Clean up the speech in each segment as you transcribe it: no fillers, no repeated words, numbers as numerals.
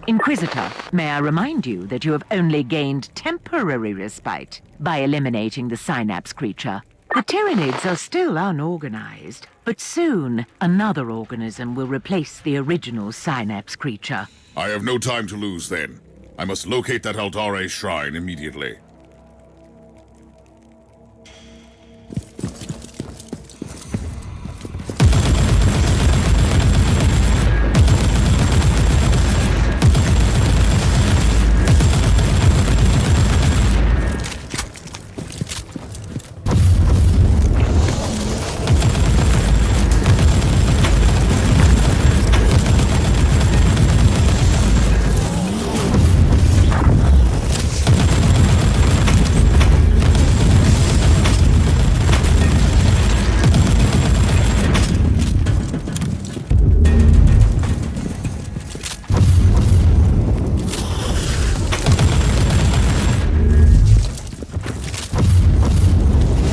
Inquisitor, may I remind you that you have only gained temporary respite by eliminating the Synapse creature. The Tyranids are still unorganized, but soon another organism will replace the original Synapse creature. I have no time to lose then. I must locate that Aldare shrine immediately.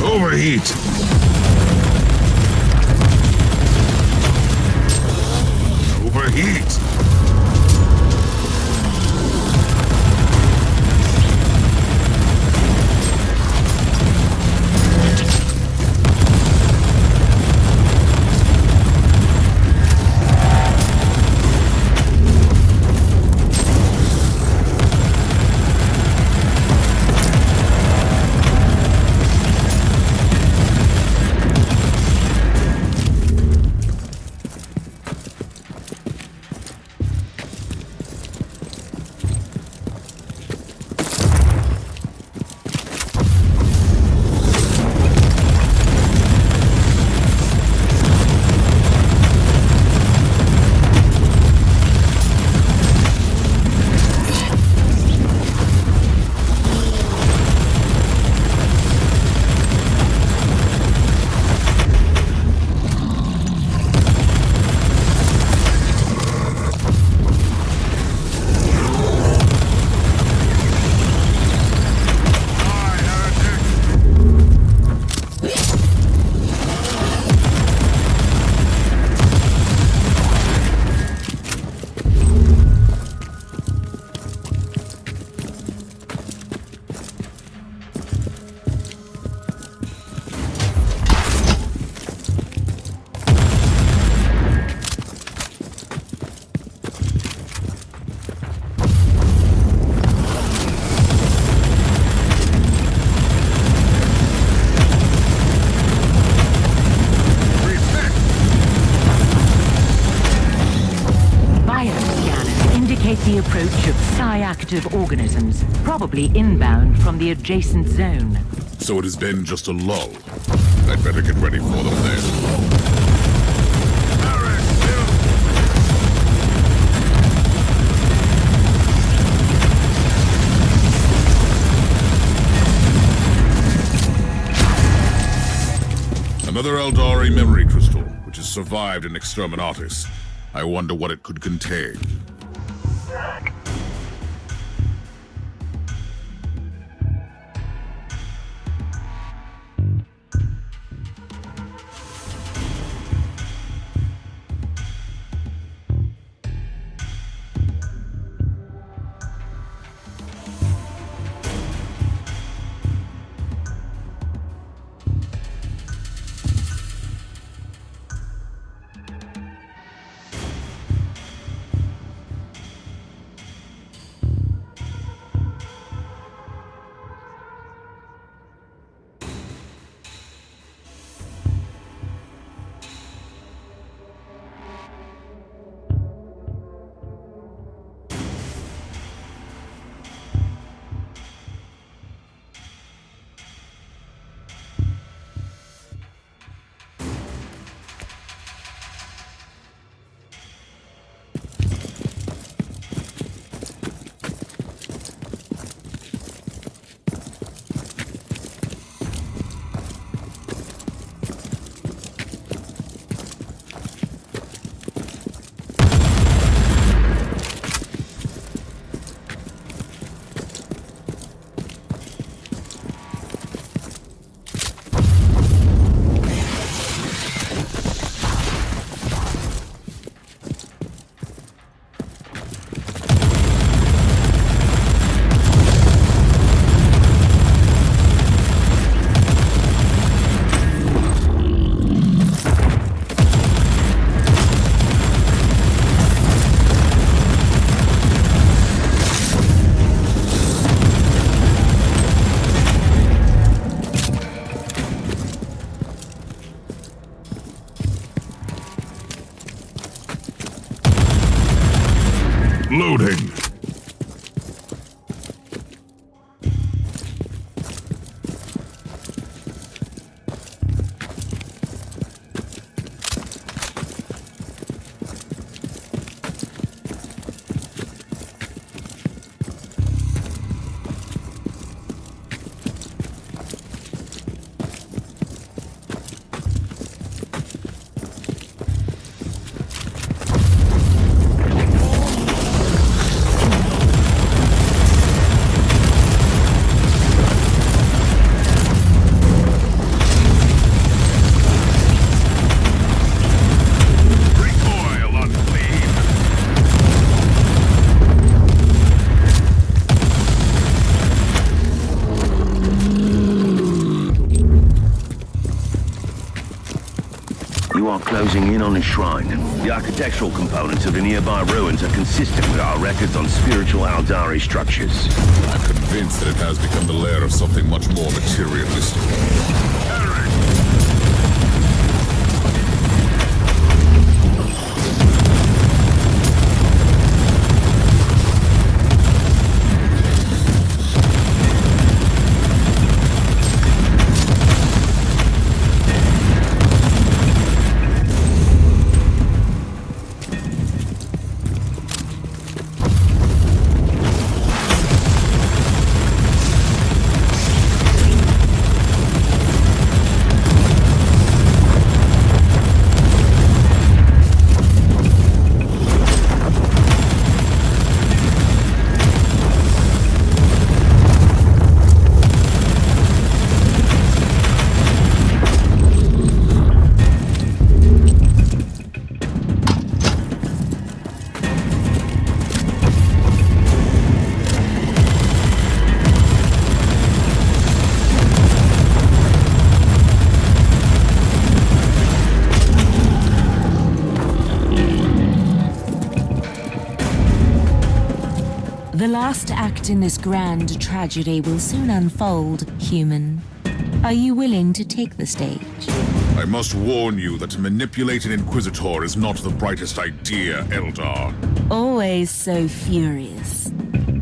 Overheat! Overheat! The approach of psi-active organisms, probably inbound from the adjacent zone. So it has been just a lull. I'd better get ready for them then. Another Eldari memory crystal, which has survived an exterminatus. I wonder what it could contain. Loading. You are closing in on a shrine. The architectural components of the nearby ruins are consistent with our records on spiritual Aldari structures. I'm convinced that it has become the lair of something much more materialistic. The last act in this grand tragedy will soon unfold, human. Are you willing to take the stage? I must warn you that to manipulate an Inquisitor is not the brightest idea, Eldar. Always so furious.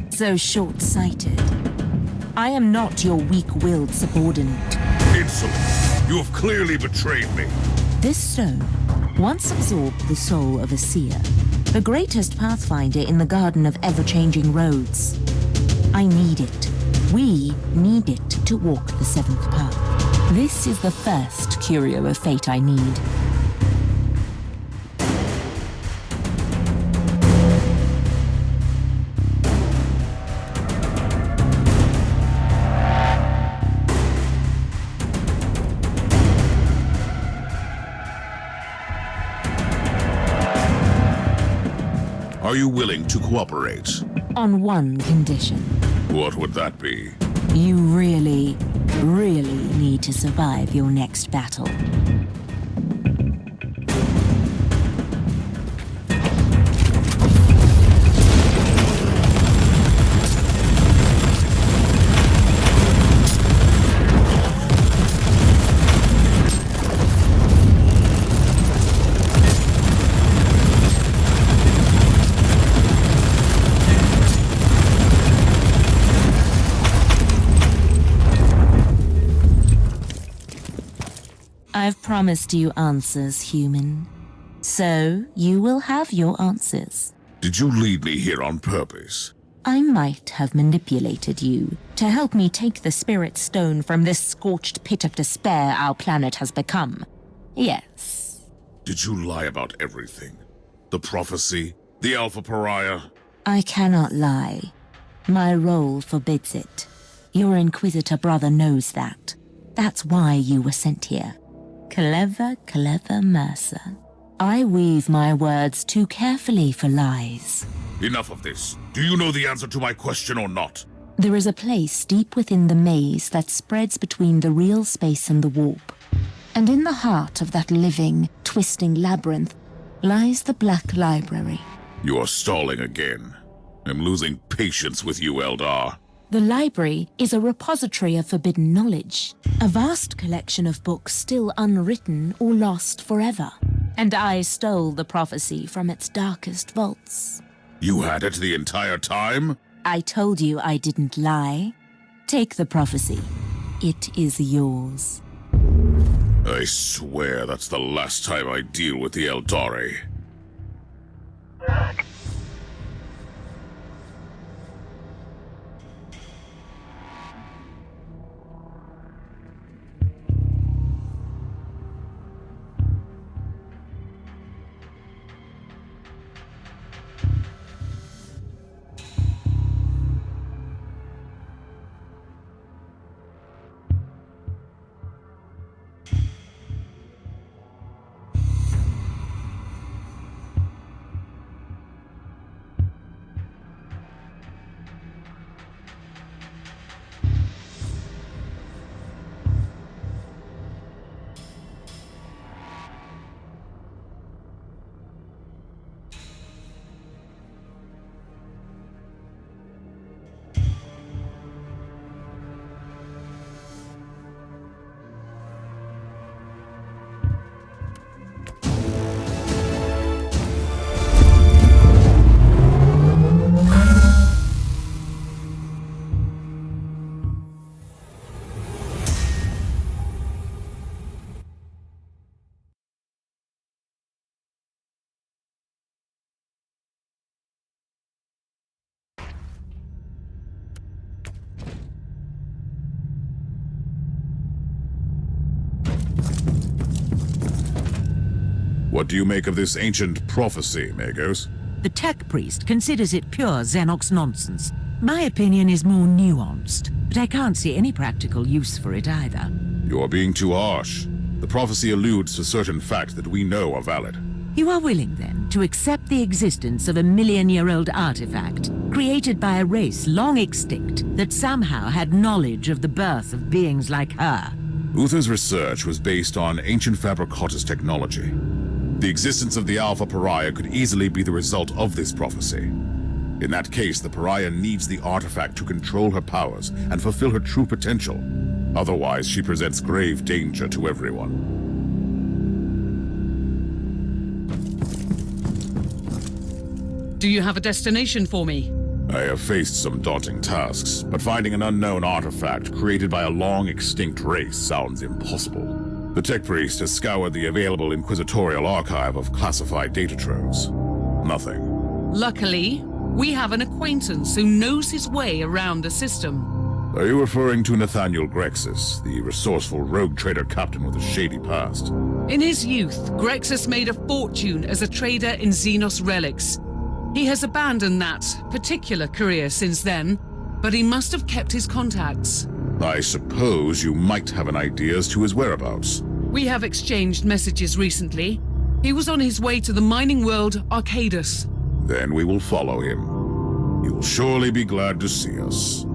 So short-sighted. I am not your weak-willed subordinate. Insolence! You have clearly betrayed me. This stone once absorbed the soul of a seer, the greatest pathfinder in the Garden of Ever-Changing Roads. I need it. We need it to walk the seventh path. This is the first curio of fate I need. Are you willing to cooperate? On one condition. What would that be? You really, really need to survive your next battle. I've promised you answers, human. So, you will have your answers. Did you lead me here on purpose? I might have manipulated you to help me take the Spirit Stone from this scorched pit of despair our planet has become. Yes. Did you lie about everything? The prophecy? The Alpha Pariah? I cannot lie. My role forbids it. Your Inquisitor brother knows that. That's why you were sent here. Clever, clever Mercer. I weave my words too carefully for lies. Enough of this. Do you know the answer to my question or not? There is a place deep within the maze that spreads between the real space and the warp. And in the heart of that living, twisting labyrinth lies the Black Library. You are stalling again. I'm losing patience with you, Eldar. The library is a repository of forbidden knowledge, a vast collection of books still unwritten or lost forever. And I stole the prophecy from its darkest vaults. You had it the entire time? I told you I didn't lie. Take the prophecy. It is yours. I swear that's the last time I deal with the Eldari. What do you make of this ancient prophecy, Magos? The tech priest considers it pure Xenox nonsense. My opinion is more nuanced, but I can't see any practical use for it either. You're being too harsh. The prophecy alludes to certain facts that we know are valid. You are willing, then, to accept the existence of a million-year-old artifact created by a race long extinct that somehow had knowledge of the birth of beings like her? Uther's research was based on ancient Fabricatus technology. The existence of the Alpha Pariah could easily be the result of this prophecy. In that case, the Pariah needs the artifact to control her powers and fulfill her true potential. Otherwise, she presents grave danger to everyone. Do you have a destination for me? I have faced some daunting tasks, but finding an unknown artifact created by a long-extinct race sounds impossible. The tech priest has scoured the available inquisitorial archive of classified data troves. Nothing. Luckily, we have an acquaintance who knows his way around the system. Are you referring to Nathaniel Grexus, the resourceful rogue trader captain with a shady past? In his youth, Grexus made a fortune as a trader in Xenos relics. He has abandoned that particular career since then, but he must have kept his contacts. I suppose you might have an idea as to his whereabouts. We have exchanged messages recently. He was on his way to the mining world Arcadus. Then we will follow him. He will surely be glad to see us.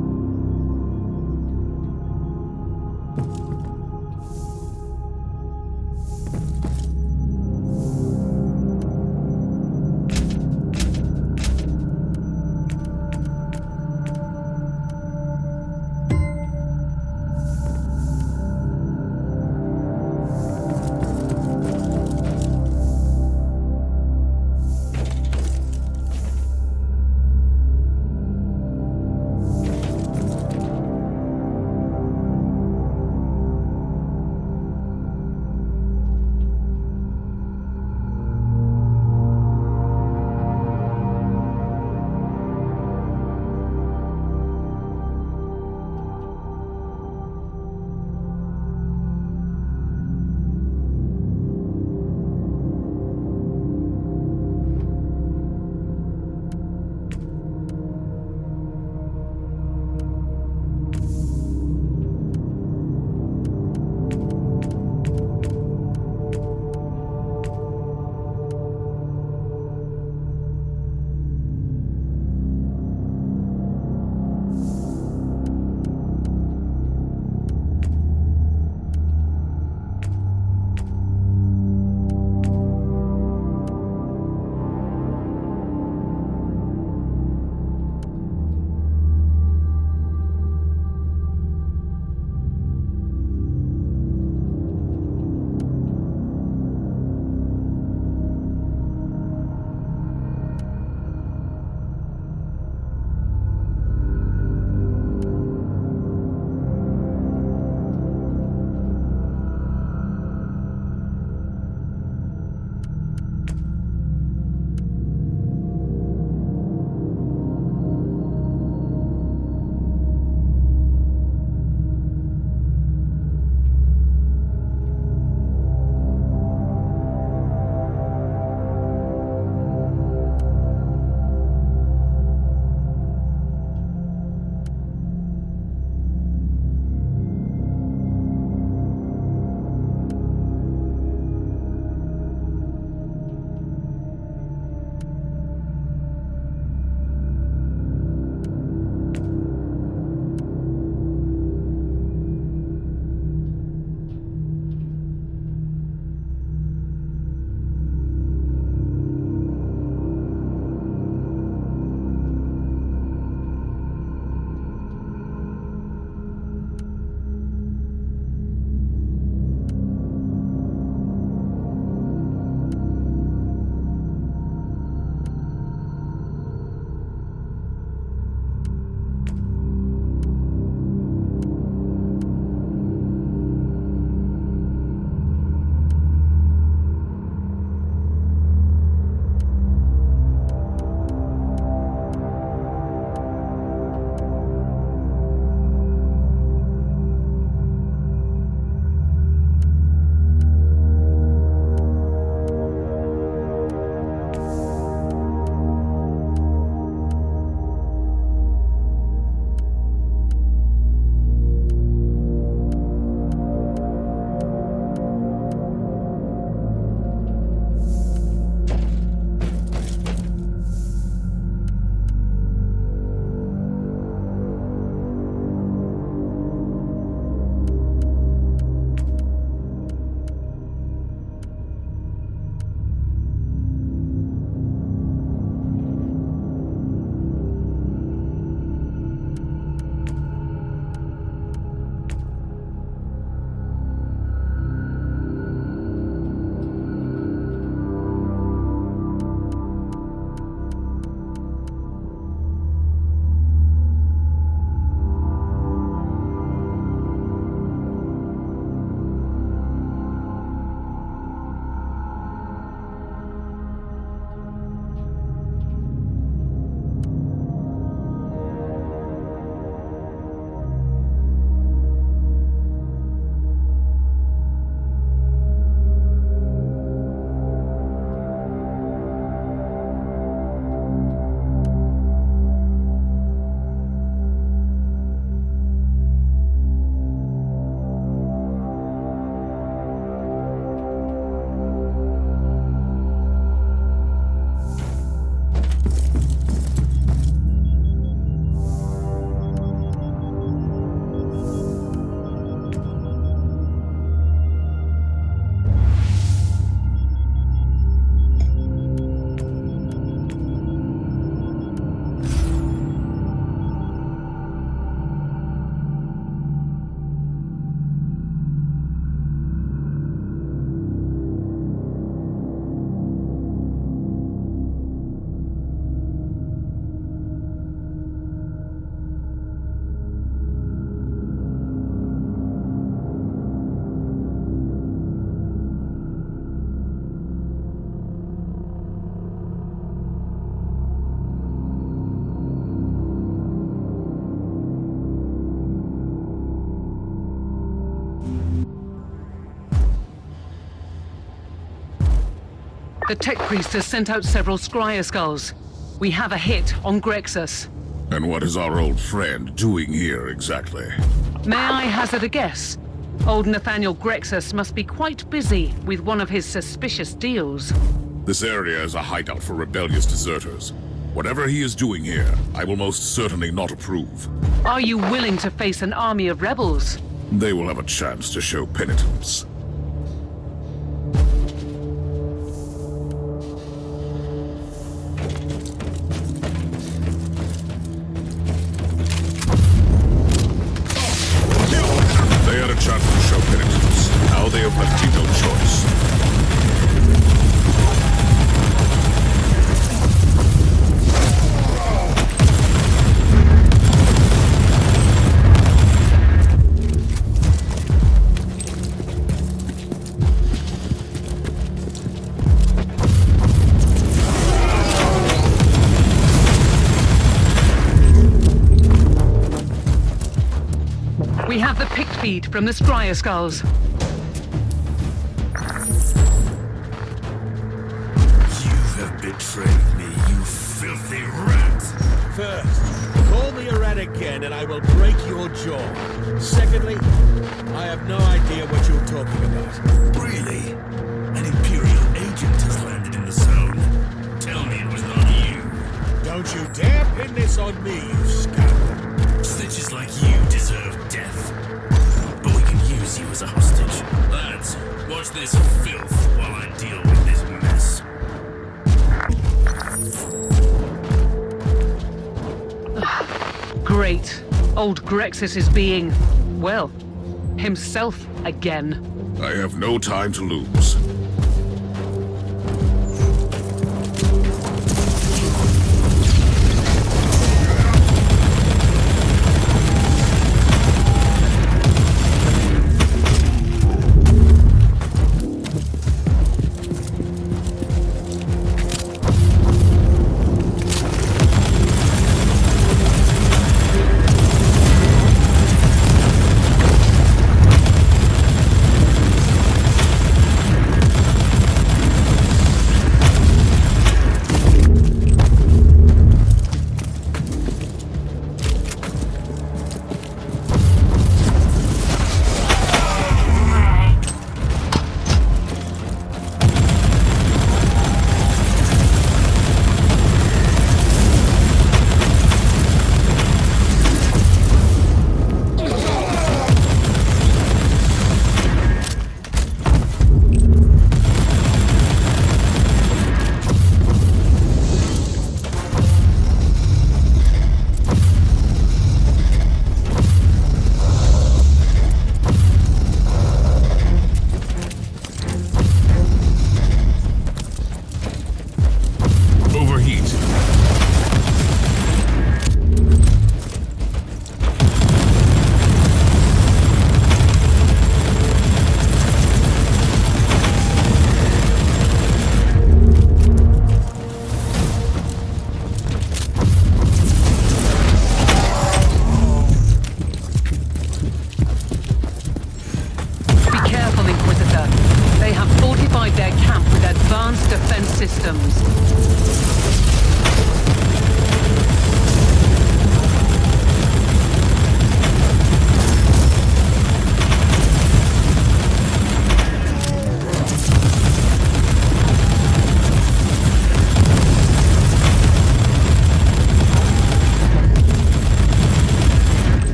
The tech priest has sent out several scryer skulls. We have a hit on Grexus. And what is our old friend doing here exactly? May I hazard a guess? Old Nathaniel Grexus must be quite busy with one of his suspicious deals. This area is a hideout for rebellious deserters. Whatever he is doing here, I will most certainly not approve. Are you willing to face an army of rebels? They will have a chance to show penitence. They had a chance to show penitence. Now they have left me no choice. We have the picked feed from the scryer skulls. You have betrayed me, you filthy rat! First, call me a rat again and I will break your jaw. Secondly, I have no idea what you're talking about. Really? An Imperial agent has landed in the zone. Tell me it was not you. Don't you dare pin this on me, you scoundrel. Snitches like you deserve death. But we can use you as a hostage. Lads, watch this filth while I deal with this mess. Great. Old Grexus is being, well, himself again. I have no time to lose.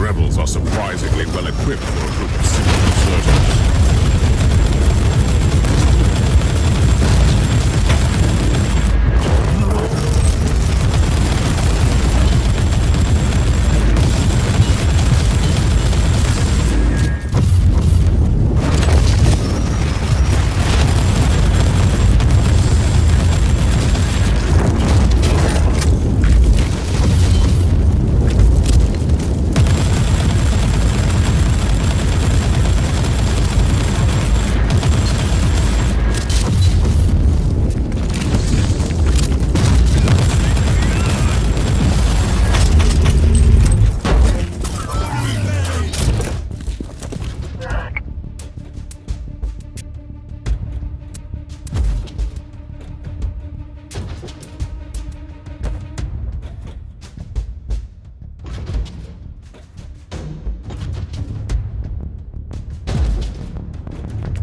rebels are surprisingly well equipped for a group of simple insurgents.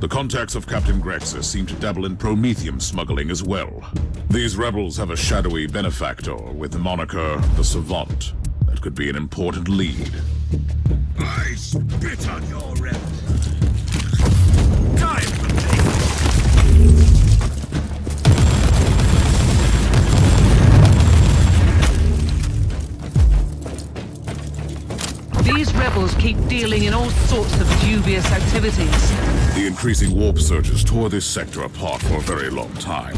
The contacts of Captain Grexus seem to dabble in promethium smuggling as well. These rebels have a shadowy benefactor with the moniker the Savant. That could be an important lead. I spit on your rebel. Time for me. These rebels keep dealing in all sorts of dubious activities. The increasing warp surges tore this sector apart for a very long time,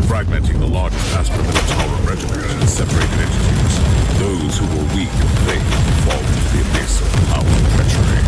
fragmenting the largest Astra Militarum regiment into separated entities. Those who were weak of faith fall into the abyss of power and treachery.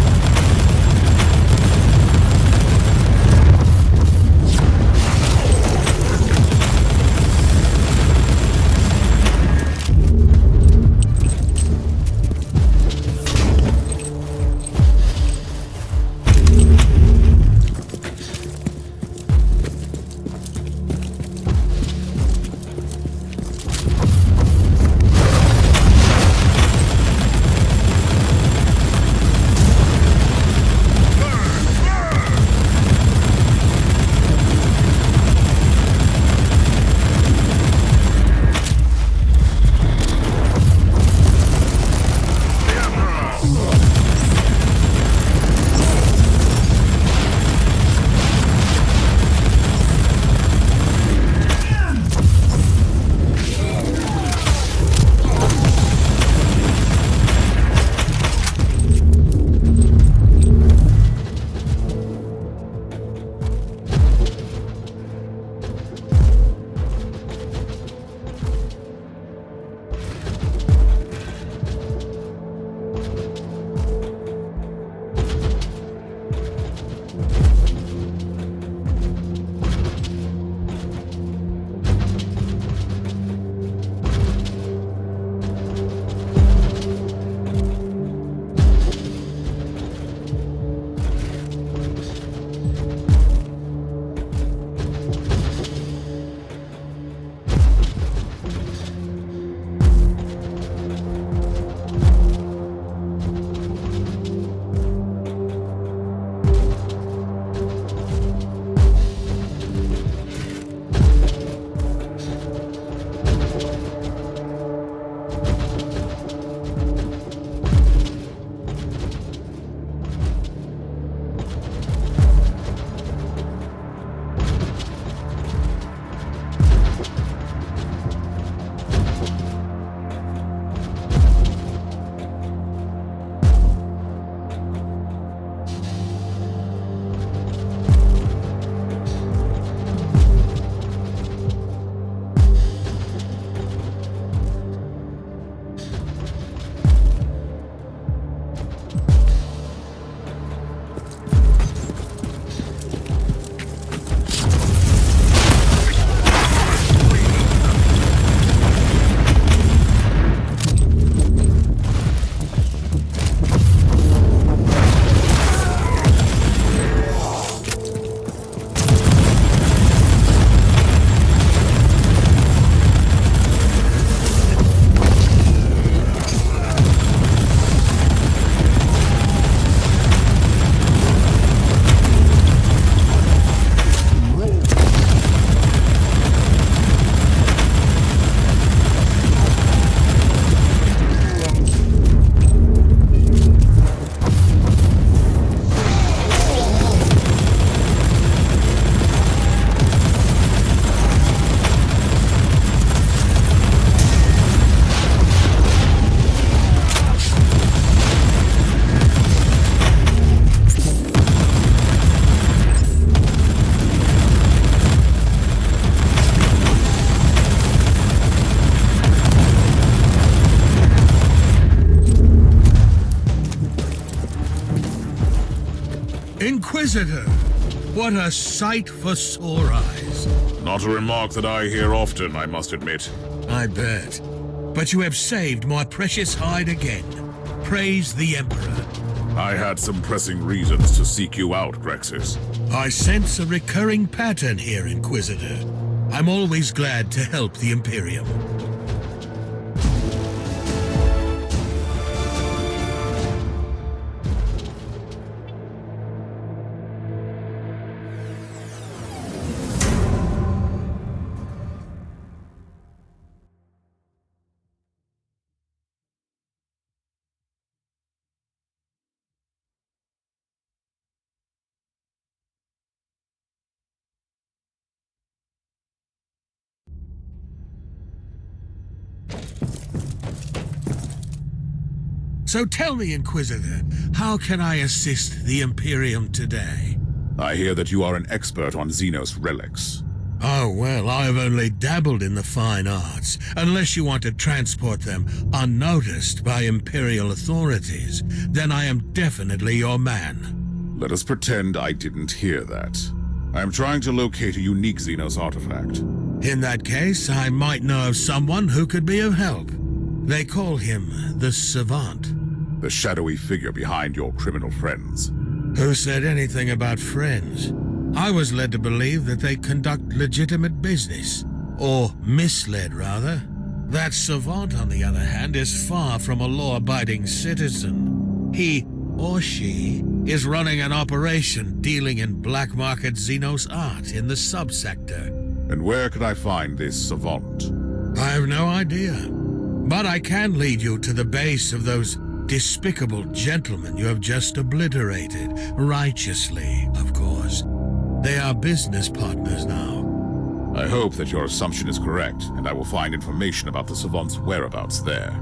Inquisitor! What a sight for sore eyes. Not a remark that I hear often, I must admit. I bet. But you have saved my precious hide again. Praise the Emperor. I had some pressing reasons to seek you out, Grexis. I sense a recurring pattern here, Inquisitor. I'm always glad to help the Imperium. So tell me, Inquisitor, how can I assist the Imperium today? I hear that you are an expert on Xenos relics. Oh, well, I've only dabbled in the fine arts, unless you want to transport them unnoticed by Imperial authorities. Then I am definitely your man. Let us pretend I didn't hear that. I am trying to locate a unique Xenos artifact. In that case, I might know of someone who could be of help. They call him the Savant. The shadowy figure behind your criminal friends. Who said anything about friends? I was led to believe that they conduct legitimate business. Or misled, rather. That Savant, on the other hand, is far from a law-abiding citizen. He, or she, is running an operation dealing in black market Xenos art in the subsector. And where could I find this Savant? I have no idea. But I can lead you to the base of those despicable gentlemen you have just obliterated. Righteously, of course. They are business partners now. I hope that your assumption is correct, and I will find information about the Savant's whereabouts there.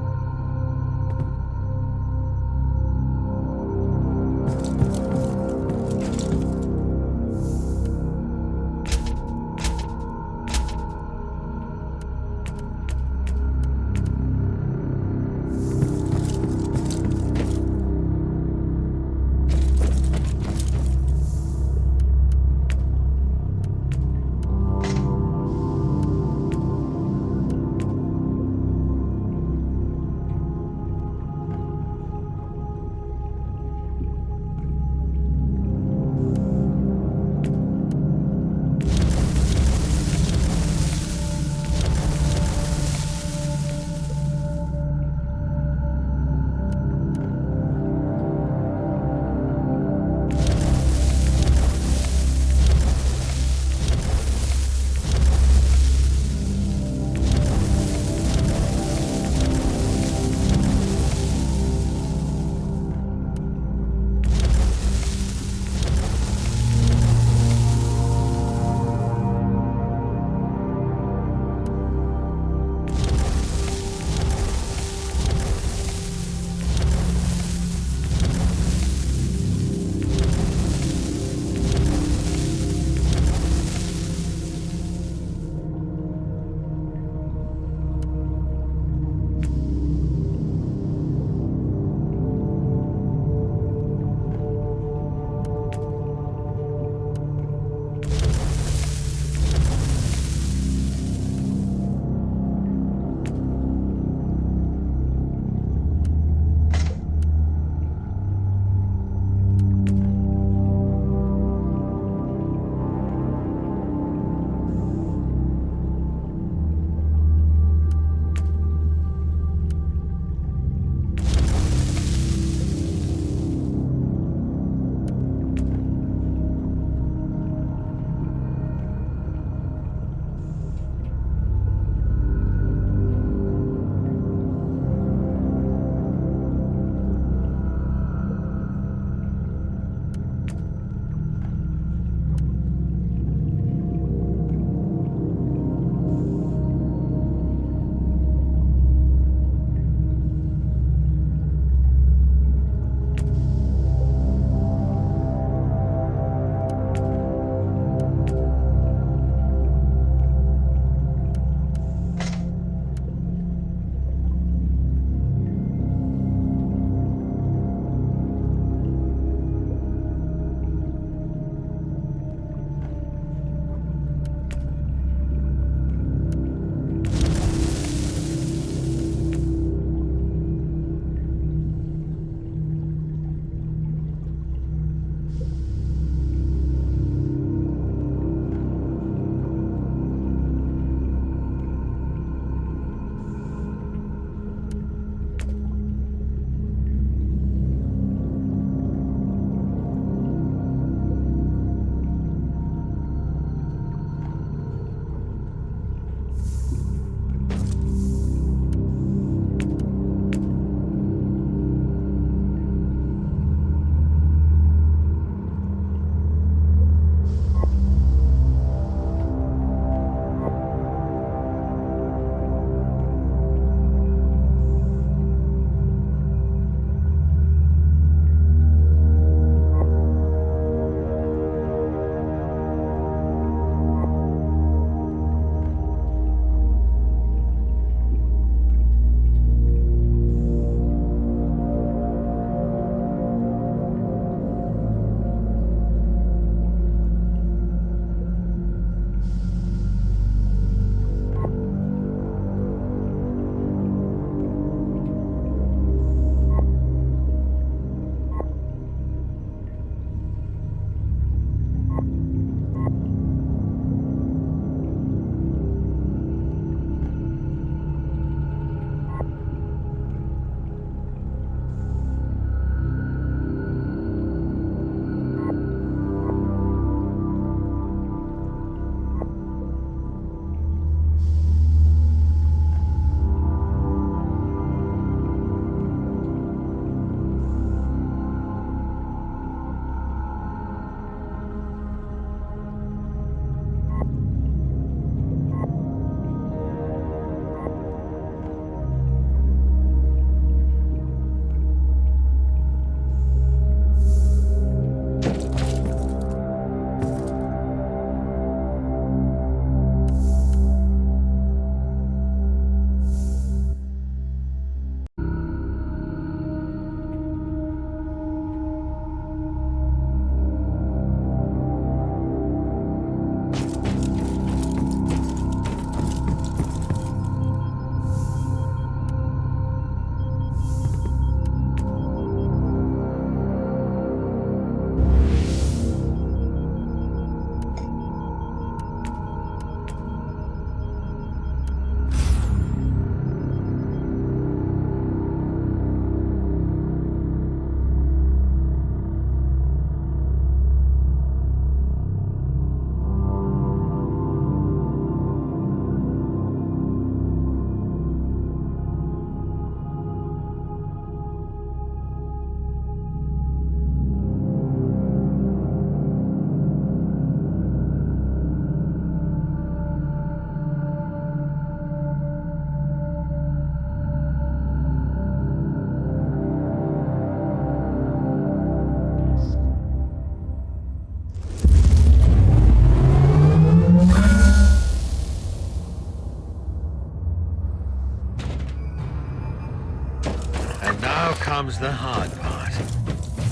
comes the hard part.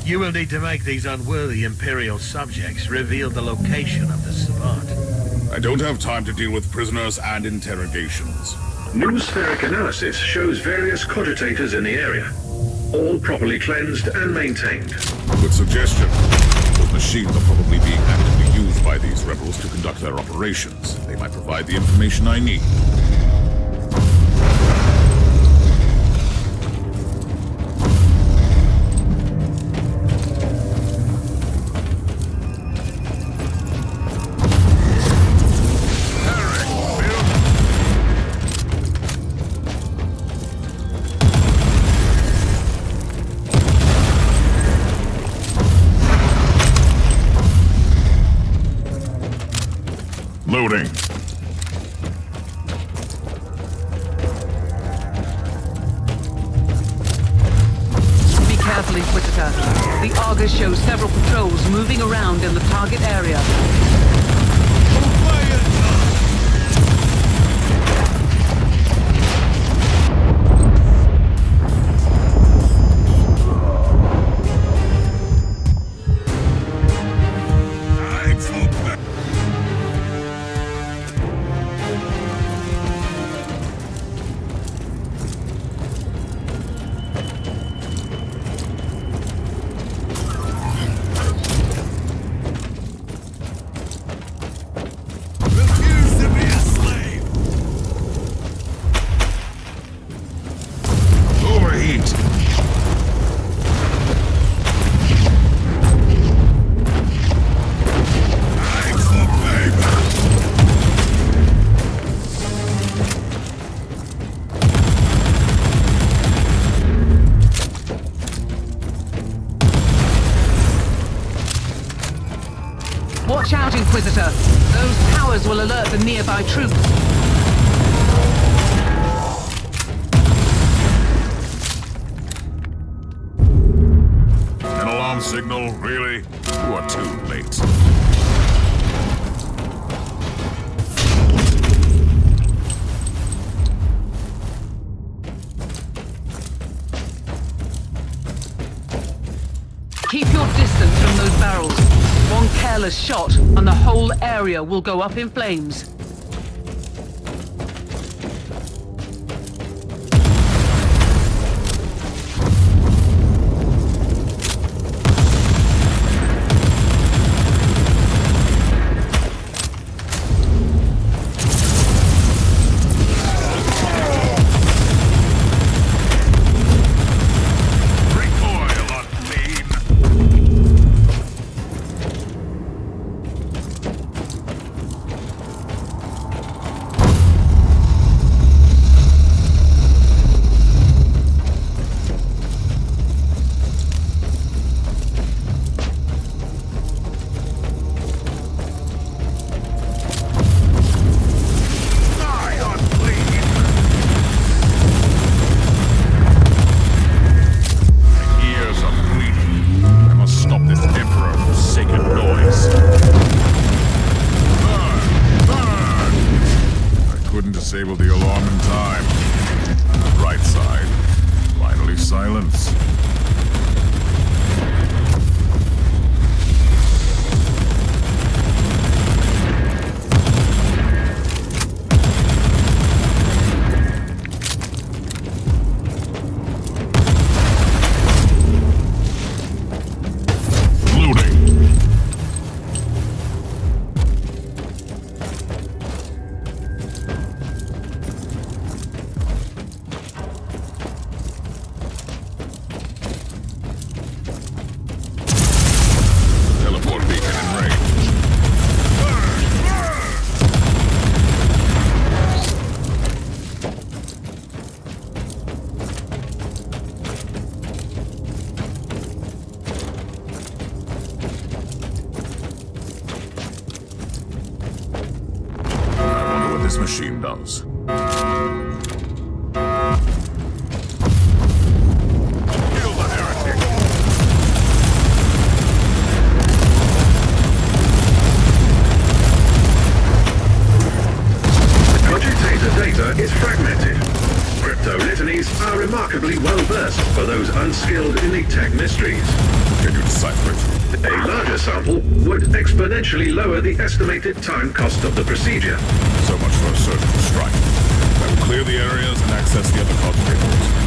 You will need to make these unworthy Imperial subjects reveal the location of the Savant. I don't have time to deal with prisoners and interrogations. Noospheric analysis shows various cogitators in the area, all properly cleansed and maintained. Good suggestion. Those machines are probably being actively used by these rebels to conduct their operations. They might provide the information I need. Loading. Be careful, Inquisitor. The Argus shows several patrols moving around in the target area. Watch out, Inquisitor. Those towers will alert the nearby troops. An alarm signal, really? You are too late. Keep your distance from those barrels. One careless shot, and the whole area will go up in flames. Disable the alarm in time. Right side. Finally silence. This machine does. Kill the heretic! The cogitator data is fragmented. crypto-litanies are remarkably well-versed for those unskilled in the tech mysteries. Can you decipher it? A larger sample would exponentially lower the estimated time cost of the procedure. So much for a surgical strike. I will clear the areas and access the other concentrators.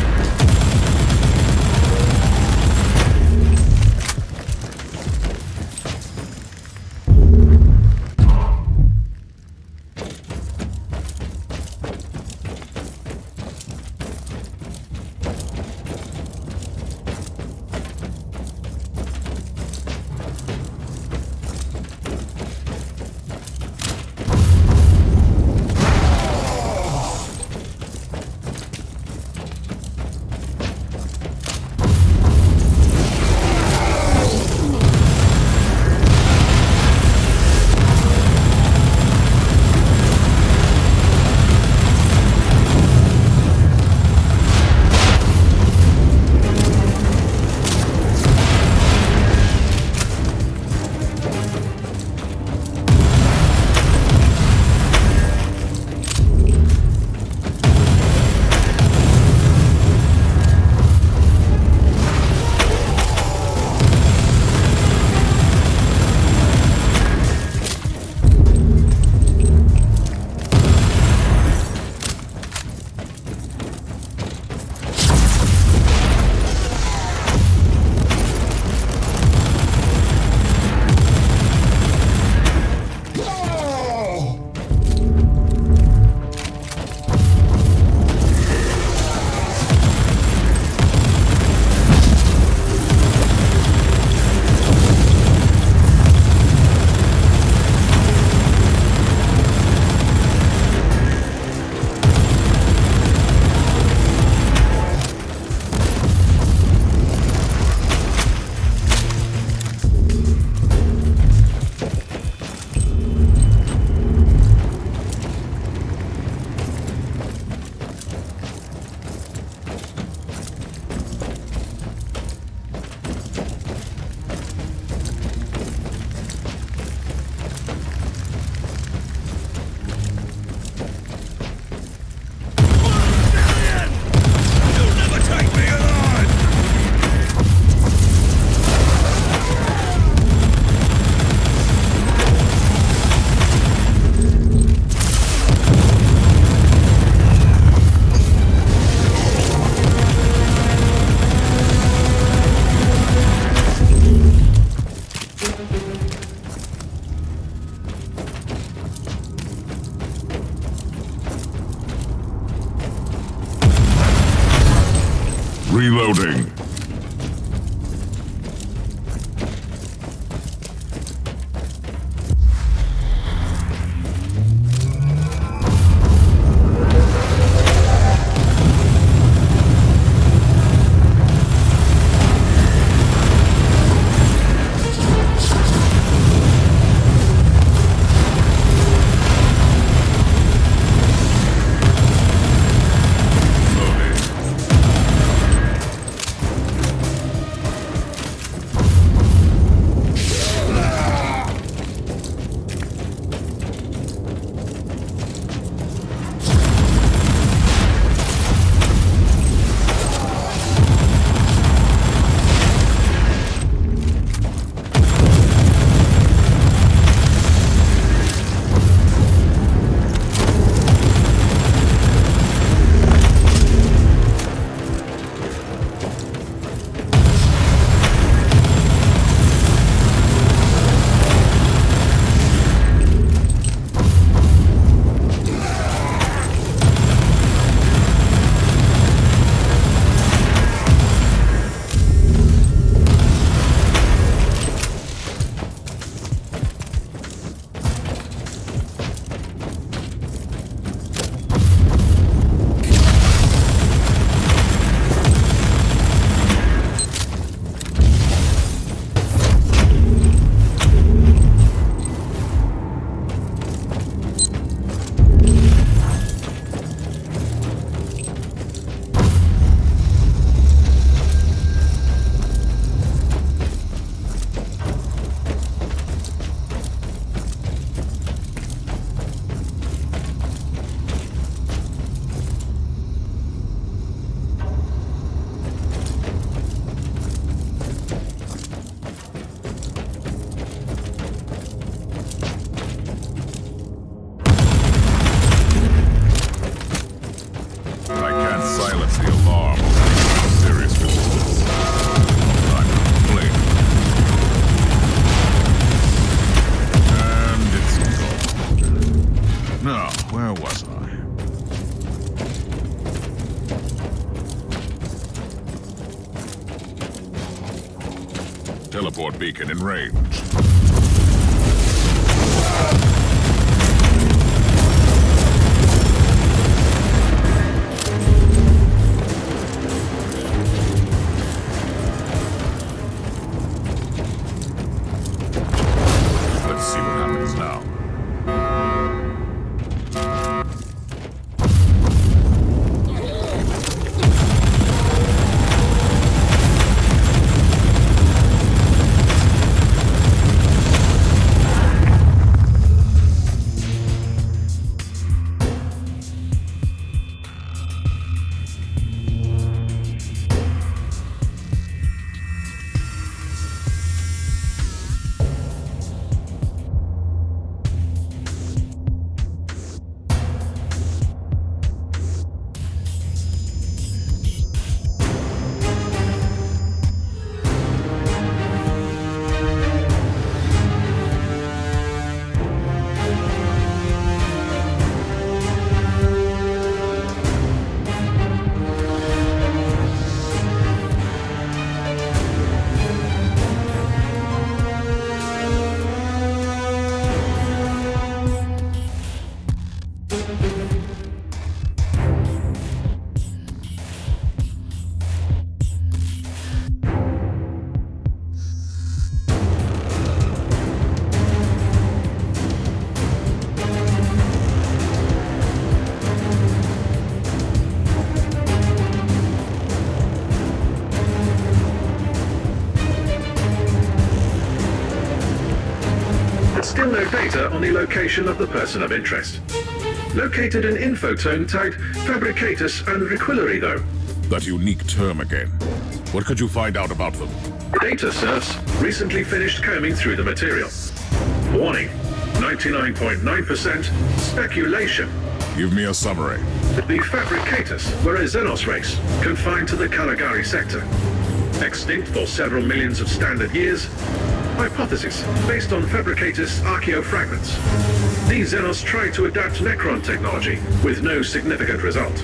Reloading. teleport beacon in range. Let's see what happens now. Still no data on the location of the person of interest. Located an infotone tagged Fabricatus and Requillery, though. That unique term again. What could you find out about them? Data serfs recently finished combing through the material. Warning, 99.9% speculation. Give me a summary. The Fabricatus were a Xenos race, confined to the Caligari sector. Extinct for several millions of standard years. Hypothesis, based on Fabricatus archaeofragments. These Xenos tried to adapt Necron technology, with no significant result.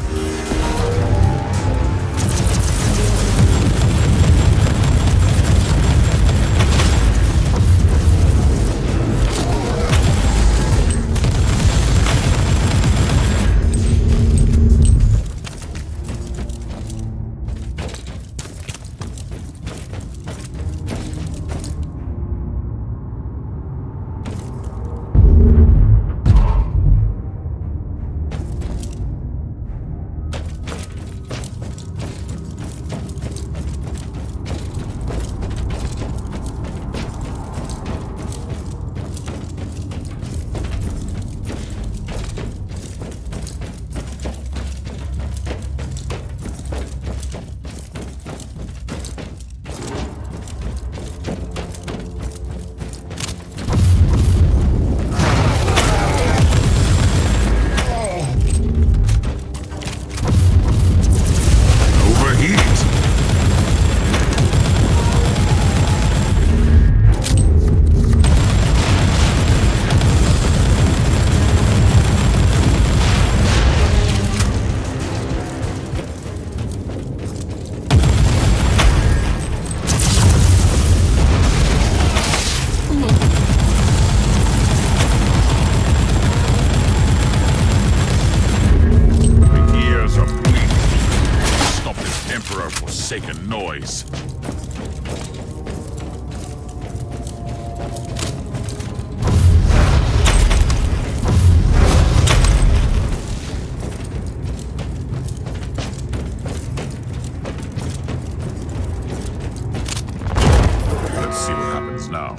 Forsaken noise. Let's see what happens now.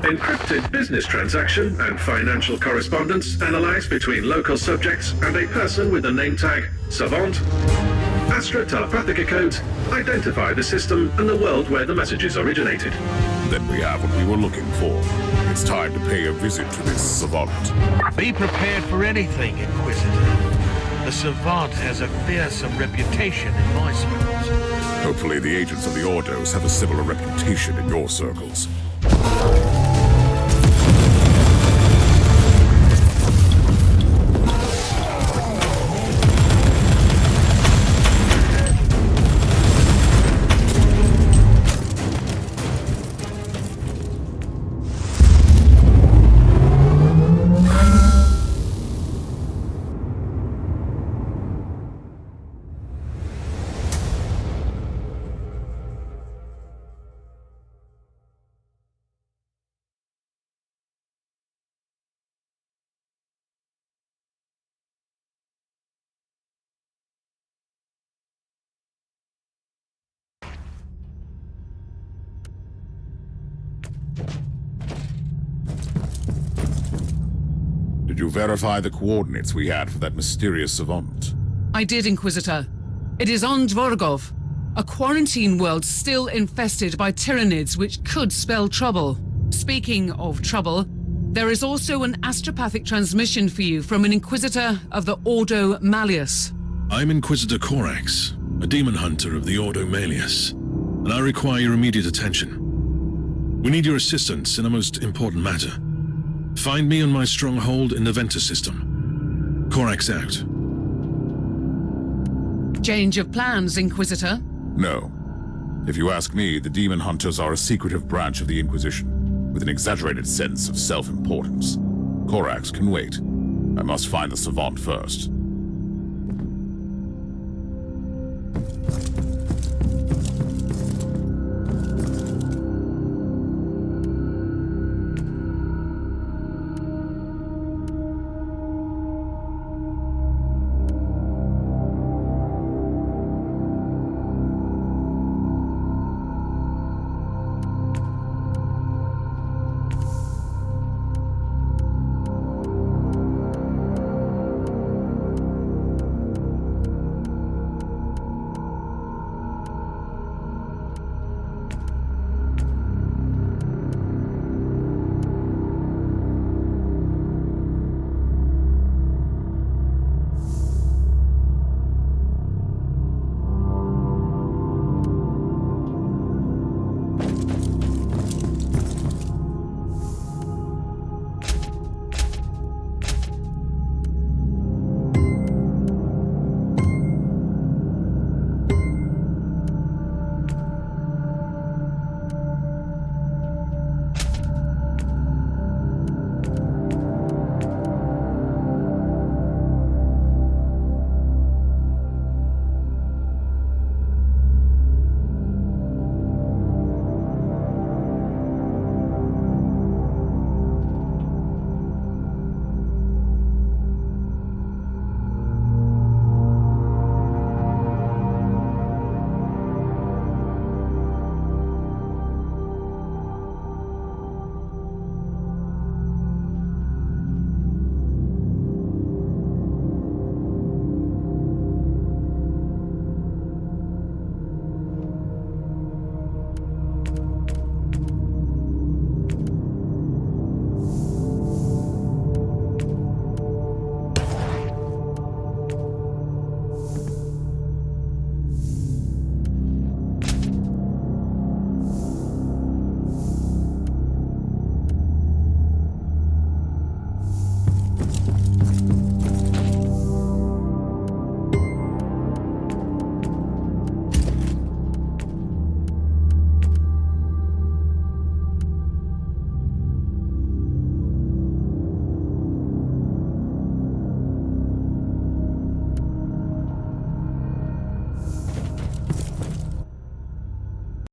Encrypted business transaction and financial correspondence analyzed between local subjects and a person with the name tag Savant. Astra telepathic codes identify the system and the world where the messages originated. Then we have what we were looking for. It's time to pay a visit to this savant. Be prepared for anything, Inquisitor. The Savant has a fearsome reputation in my circles. Hopefully the agents of the Ordos have a similar reputation in your circles. Did you verify the coordinates we had for that mysterious savant? I did, Inquisitor. It is on Dvorgov, a quarantine world still infested by tyrannids which could spell trouble. Speaking of trouble, there is also an astropathic transmission for you from an Inquisitor of the Ordo Malleus. I'm Inquisitor Corax, a demon hunter of the Ordo Malleus, and I require your immediate attention. We need your assistance in a most important matter. Find me on my stronghold in the Ventus system. Corax out. Change of plans, Inquisitor? No. If you ask me, the demon hunters are a secretive branch of the Inquisition, with an exaggerated sense of self-importance. Corax can wait. I must find the savant first.